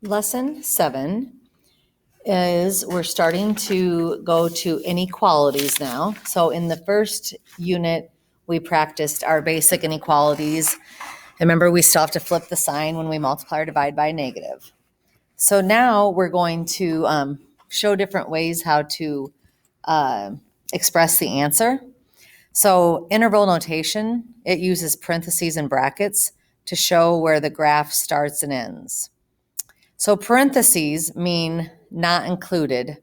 Lesson 7 is we're starting to go to inequalities now. So in the first unit, we practiced our basic inequalities. Remember, we still have to flip the sign when we multiply or divide by a negative. So now we're going to show different ways how to express the answer. So interval notation, it uses parentheses and brackets to show where the graph starts and ends. So parentheses mean not included,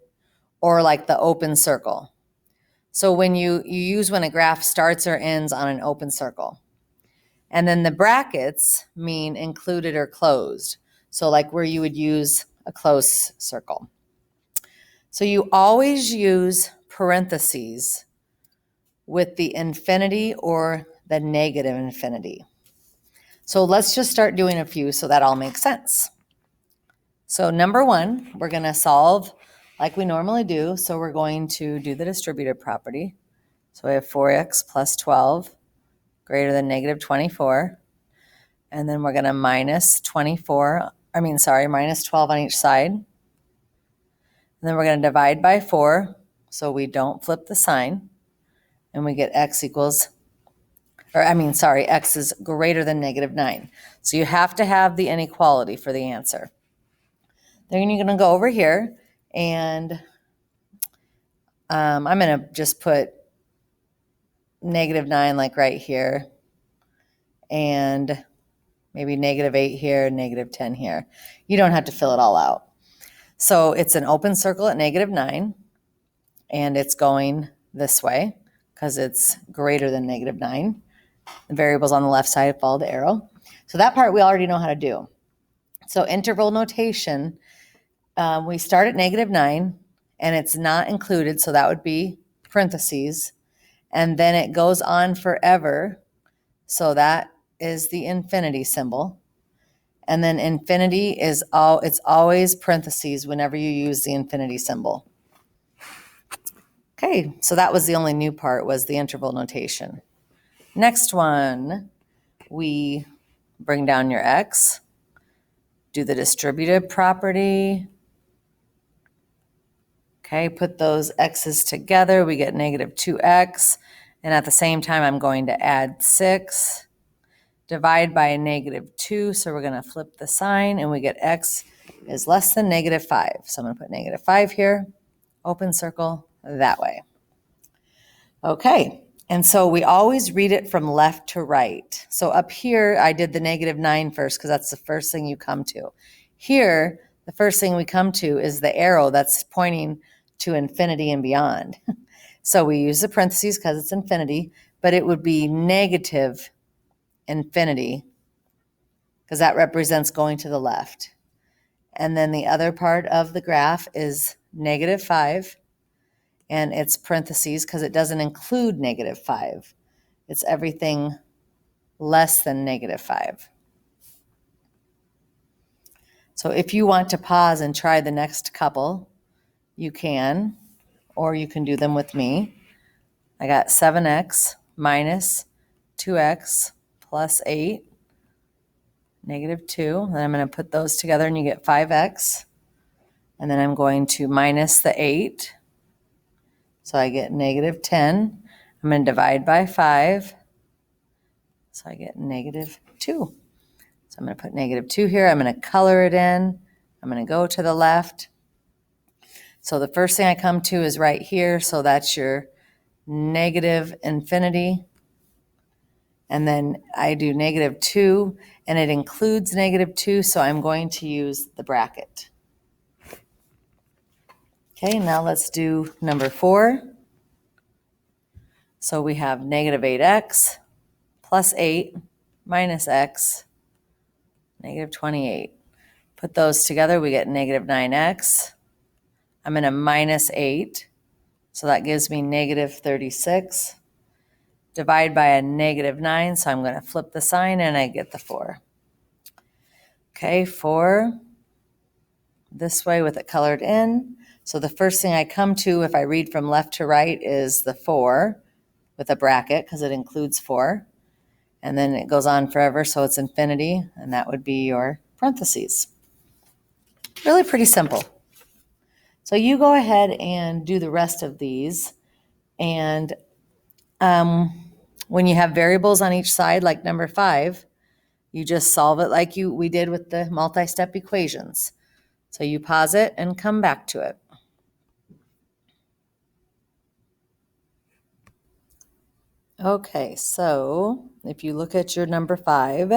or like the open circle. So when you use when a graph starts or ends on an open circle. And then the brackets mean included or closed. So like where you would use a close circle. So you always use parentheses with the infinity or the negative infinity. So let's just start doing a few so that all makes sense. So number 1, we're going to solve like we normally do. So we're going to do the distributive property. So we have 4x plus 12 greater than negative 24. And then we're going to minus 12 on each side. And then we're going to divide by 4 so we don't flip the sign. And we get x is greater than negative 9. So you have to have the inequality for the answer. Then you're going to go over here and I'm going to just put negative 9 like right here and maybe negative 8 here, negative 10 here. You don't have to fill it all out. So it's an open circle at negative 9 and it's going this way because it's greater than negative 9. The variables on the left side follow the arrow. So that part we already know how to do. So interval notation, we start at negative 9 and it's not included, so that would be parentheses. And then it goes on forever, so that is the infinity symbol. And then infinity it's always parentheses whenever you use the infinity symbol. Okay, so that was the only new part, was the interval notation. Next one, we bring down your x, do the distributive property. Okay, put those x's together, we get negative 2x, and at the same time I'm going to add 6, divide by a negative 2, so we're going to flip the sign, and we get x is less than negative 5. So I'm going to put negative 5 here, open circle, that way. Okay, and so we always read it from left to right. So up here, I did the negative 9 first because that's the first thing you come to. Here, the first thing we come to is the arrow that's pointing to infinity and beyond. So we use the parentheses because it's infinity, but it would be negative infinity because that represents going to the left. And then the other part of the graph is negative 5, and it's parentheses because it doesn't include negative 5. It's everything less than negative 5. So if you want to pause and try the next couple, you can, or you can do them with me. I got 7x minus 2x plus 8, negative 2. Then I'm going to put those together and you get 5x. And then I'm going to minus the 8. So I get negative 10. I'm going to divide by 5. So I get negative 2. So I'm going to put negative 2 here. I'm going to color it in. I'm going to go to the left. So the first thing I come to is right here. So that's your negative infinity. And then I do negative 2, and it includes negative 2, so I'm going to use the bracket. Okay, now let's do number 4. So we have negative 8x plus 8 minus x, negative 28. Put those together, we get negative 9x. I'm going to minus 8, so that gives me negative 36. Divide by a negative 9, so I'm going to flip the sign and I get the 4. Okay, 4 this way with it colored in. So the first thing I come to if I read from left to right is the 4 with a bracket because it includes 4. And then it goes on forever, so it's infinity, and that would be your parentheses. Really pretty simple. So you go ahead and do the rest of these. And when you have variables on each side, like number 5, you just solve it like we did with the multi-step equations. So you pause it and come back to it. Okay, so if you look at your number 5,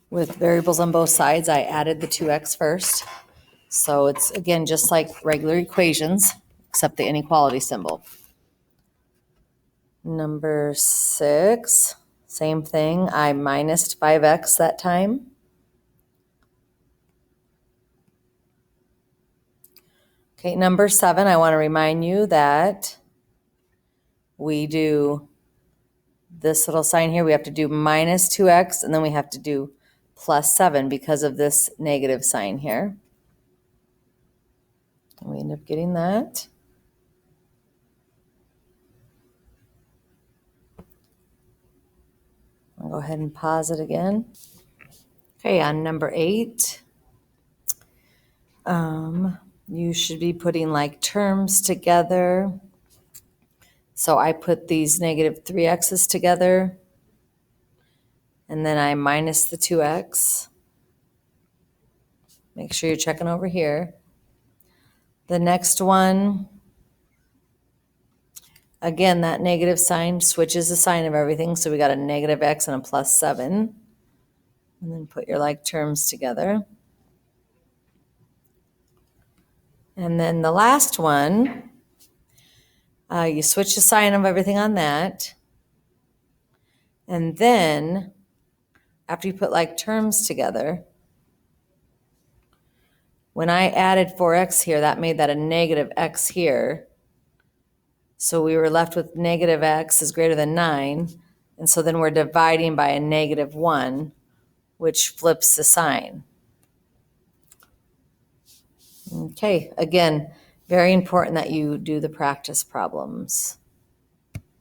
with variables on both sides, I added the 2x first. So it's, again, just like regular equations, except the inequality symbol. Number 6, same thing. I minused 5x that time. Okay, number 7, I want to remind you that we do this little sign here. We have to do minus 2x, and then we have to do plus 7 because of this negative sign here. And we end up getting that. I'll go ahead and pause it again. Okay, on number 8, you should be putting like terms together. So I put these negative 3x's together, and then I minus the 2x. Make sure you're checking over here. The next one, again, that negative sign switches the sign of everything. So we got a negative x and a plus 7. And then put your like terms together. And then the last one, you switch the sign of everything on that. And then after you put like terms together, when I added 4x here, that made that a negative x here. So we were left with negative x is greater than 9. And so then we're dividing by a negative 1, which flips the sign. Okay, again, very important that you do the practice problems.